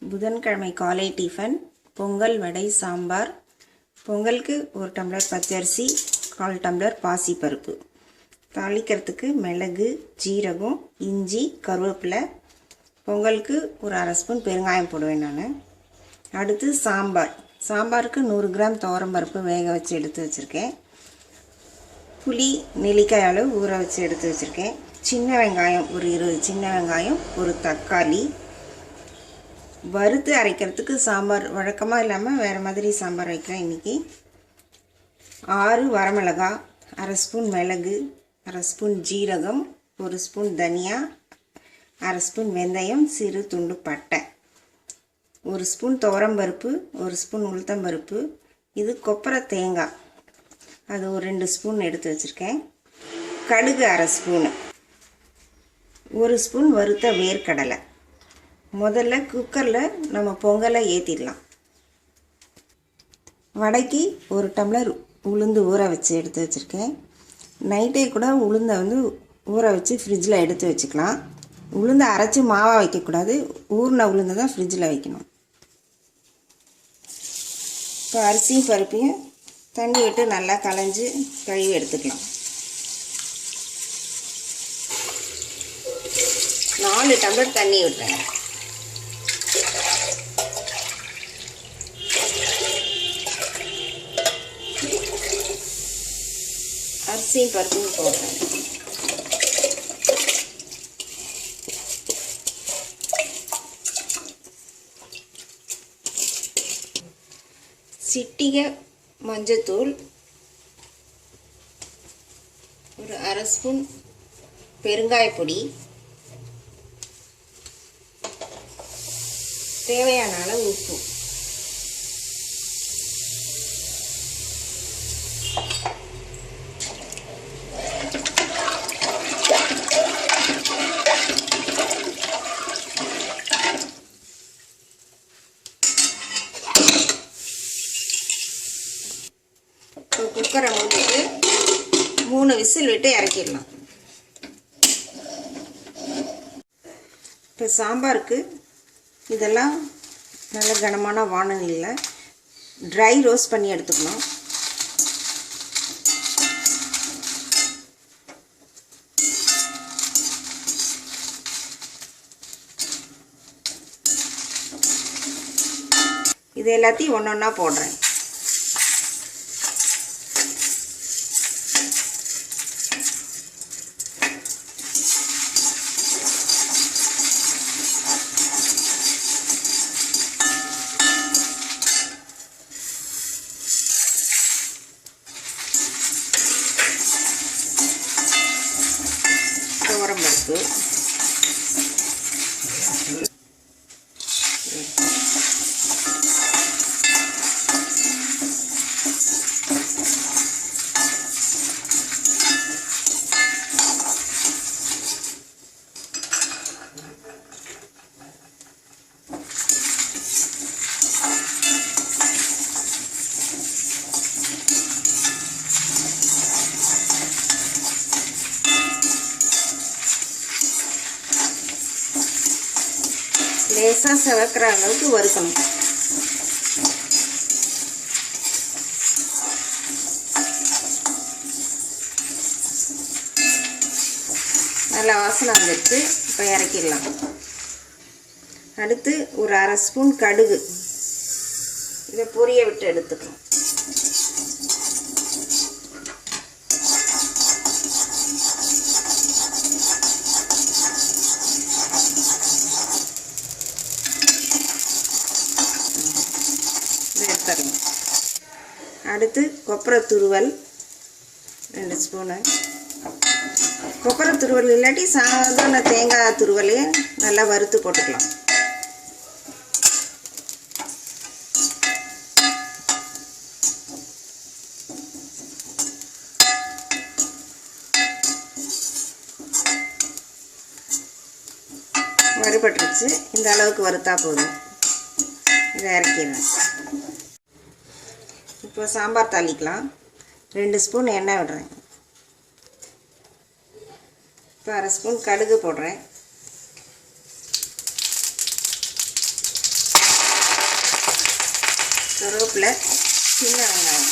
புதன்கிழமை காலை டிஃபன் பொங்கல், வடை, சாம்பார். பொங்கலுக்கு 1 டம்ளர் பச்சரிசி, 1/4 டம்ளர் பாசிப்பருப்பு. தாளிக்கிறதுக்கு மிளகு, ஜீரகம், இஞ்சி, கருவேப்பிலை. பொங்கலுக்கு ஒரு 1/2 ஸ்பூன் பெருங்காயம் போடுவேன் நான். அடுத்து சாம்பாருக்கு 100 கிராம் துவரம்பருப்பு வேக வச்சு எடுத்து வச்சுருக்கேன். புளி நெல்லிக்காய் அளவு ஊற வச்சு எடுத்து வச்சுருக்கேன். சின்ன வெங்காயம் ஒரு 20 சின்ன வெங்காயம், ஒரு தக்காளி. வறுத்து அரைக்கிறதுக்கு சாம்பார் வழக்கமாக இல்லாமல் வேறு மாதிரி சாம்பார் வைக்கிறேன் இன்றைக்கி. 6 வரமிளகாய், 1/2 ஸ்பூன் மிளகு, 1/2 ஸ்பூன் ஜீரகம், 1 ஸ்பூன் தனியா, 1/2 ஸ்பூன் வெந்தயம், சிறு துண்டு பட்டை, 1 ஸ்பூன் துவரம்பருப்பு, 1 ஸ்பூன் உளுத்தம்பருப்பு. இது கொப்பரை தேங்காய், அது ஒரு 2 ஸ்பூன் எடுத்து வச்சுருக்கேன். கடுகு 1/2 ஸ்பூனு, 1 ஸ்பூன் வறுத்த வேர்க்கடலை. முதல்ல குக்கரில் நம்ம பொங்கலை ஏற்றிடலாம். வடைக்கு 1 டம்ளர் உளுந்து ஊற வச்சு எடுத்து வச்சுருக்கேன். நைட்டே கூட உளுந்தை ஊற வச்சு ஃப்ரிட்ஜில் எடுத்து வச்சுக்கலாம். உளுந்தை அரைச்சி மாவாக வைக்கக்கூடாது, ஊறின உளுந்தை தான் ஃப்ரிட்ஜில் வைக்கணும். இப்போ அரிசியும் பருப்பையும் தண்ணி விட்டு நல்லா களைஞ்சி கழுவி எடுத்துக்கலாம். 4 டம்ளர் தண்ணி விட்டுறேன். அரிசியும் பருப்பும் போடுறேன். சிட்டிகை மஞ்சத்தூள், ஒரு 1/2 ஸ்பூன் பெருங்காயப்பொடி, தேவையான அளவு உப்பு. குக்கரை மூடிட்டு 3 விசில் விட்டு இறக்கிடலாம். இப்போ சாம்பாருக்கு இதெல்லாம் நல்ல கனமான வானலியில் ட்ரை ரோஸ்ட் பண்ணி எடுத்துக்கணும். இது எல்லாத்தையும் ஒன்றா போடுறேன். துவரம்பருப்பு, லேசாக செவக்கிற அளவுக்கு வறுக்கணும். நல்லா வாசனை வந்துடுச்சு. இப்போ இறக்கிடலாம். அடுத்து ஒரு 1/2 ஸ்பூன் கடுகு, இதை பொரிய விட்டு எடுத்துக்கலாம். அடுத்து கொப்பரை துருவல் 2 ஸ்பூனு. கொப்பரை துருவல் இல்லாட்டி சாதாரண தேங்காய் துருவலையே நல்லா வறுத்து போட்டுக்கலாம். வறுபட்டுருச்சு. இந்த அளவுக்கு வறுத்தா போதும். இதை இறக்கிடுவேன். இப்போ சாம்பார் தாளிக்கலாம். 2 ஸ்பூன் எண்ணெய் விடுறேன். இப்போ 1/2 ஸ்பூன் கடுகு போடுறேன். கருவேப்பிலை, சின்ன வெங்காயம்.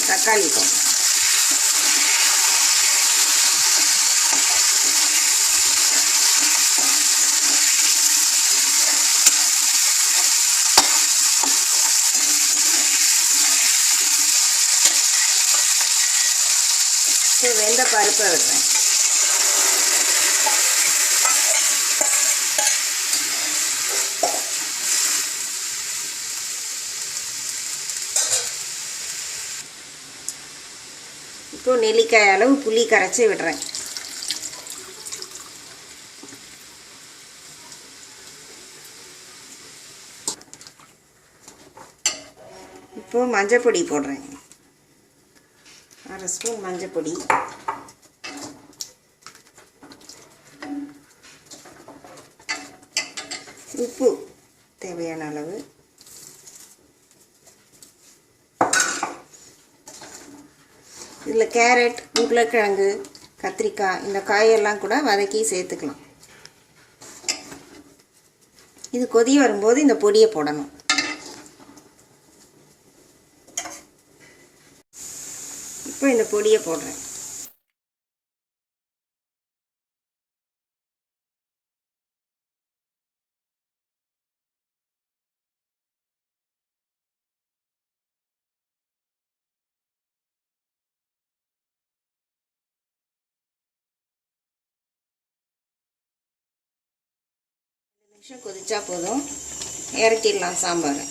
தக்காளி பழம். வெந்த பருப்பை விடுறேன். இப்போ நெல்லிக்காய் அளவு புளி கரைச்சி விடுறேன். இப்போ மஞ்சள் பொடி போடுறேன். 1/2 ஸ்பூன் மஞ்சள் பொடி, உப்பு தேவையான அளவு, இதில் கேரட், உருளைக்கிழங்கு, கத்திரிக்காய் இந்த காயெல்லாம் கூட வதக்கி சேர்த்துக்கலாம். இது கொதி வரும்போது இந்த பொடியை போடணும். இப்போ இந்த பொடியை போடுறேன். நிமிஷம் கொதிச்சா போதும், இறக்கிடலாம் சாம்பார்.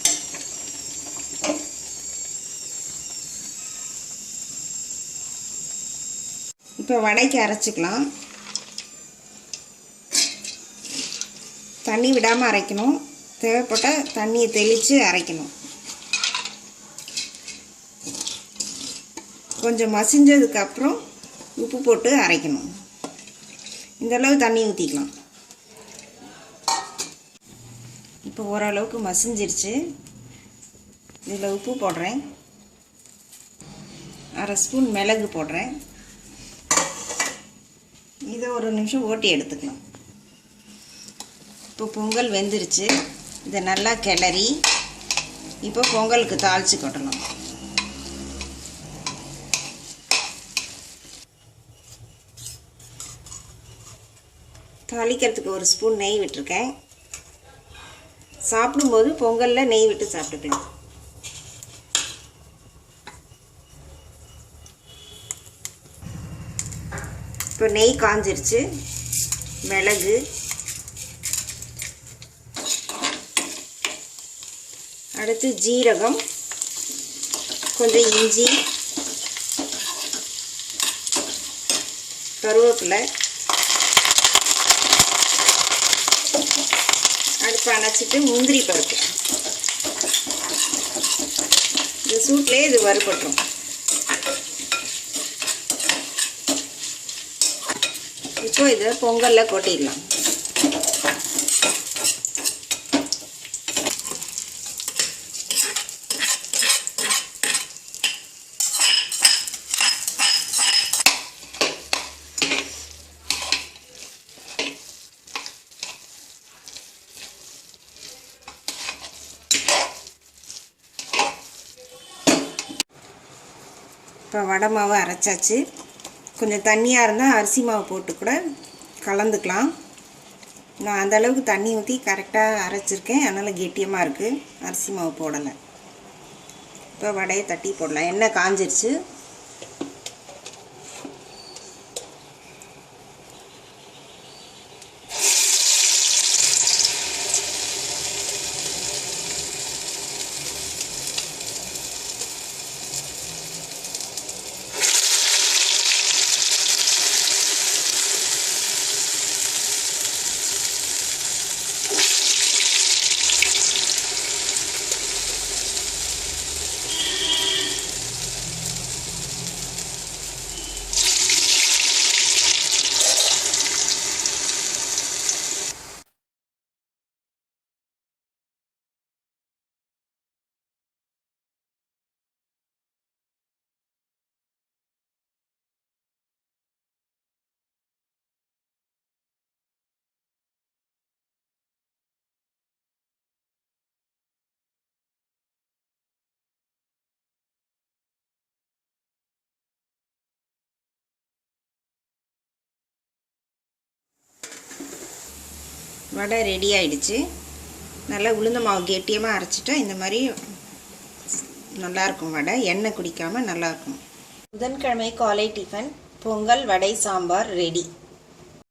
இப்போ வடைக்கு அரைச்சிக்கலாம். தண்ணி விடாமல் அரைக்கணும். தேவைப்பட்ட தண்ணியை தெளித்து அரைக்கணும். கொஞ்சம் மசிஞ்சதுக்கப்புறம் உப்பு போட்டு அரைக்கணும். இந்தளவு தண்ணி ஊற்றிக்கலாம். இப்போ ஓரளவுக்கு மசிஞ்சிருச்சு. இதில் உப்பு போடுறேன். 1/2 ஸ்பூன் மிளகு போடுறேன். இதை ஒரு நிமிஷம் ஓட்டி எடுத்துக்கலாம். இப்போ பொங்கல் வெந்துருச்சு. இதை நல்லா கிளறி இப்போ பொங்கலுக்கு தாளித்து கொட்டணும். தாளிக்கிறதுக்கு 1 ஸ்பூன் நெய் விட்டுருக்கேன். சாப்பிடும்போது பொங்கலில் நெய் விட்டு சாப்பிட்டுக்கலாம். இப்போ நெய் காஞ்சிருச்சு. மிளகு, அடுத்து ஜீரகம், கொஞ்சம் இஞ்சி, கருவேப்பிலை, அடுப்பு அணைச்சிட்டு முந்திரி பருப்பு. இந்த சூட்லேயே இது வறுபட்டுரும். இப்போ இதை பொங்கலில் கொட்டிடலாம். இப்போ வடை மாவு அரைச்சாச்சு. கொஞ்சம் தண்ணியாக இருந்தால் அரிசி மாவு போட்டு கூட கலந்துக்கலாம். நான் அந்தளவுக்கு தண்ணி ஊற்றி கரெக்டாக அரைச்சிருக்கேன். அதனால் கெட்டியமாக இருக்குது. அரிசி மாவு போடலை. இப்போ வடையை தட்டி போடலாம். எண்ணெய் காஞ்சிருச்சு. வடை ரெடி ஆயிடுச்சு. நல்லா உளுந்த மாவு கெட்டியமாக அரைச்சிட்டா இந்த மாதிரி நல்லாயிருக்கும் வடை. எண்ணெய் குடிக்காமல் நல்லாயிருக்கும். புதன்கிழமை காலை டிஃபன் பொங்கல், வடை, சாம்பார் ரெடி.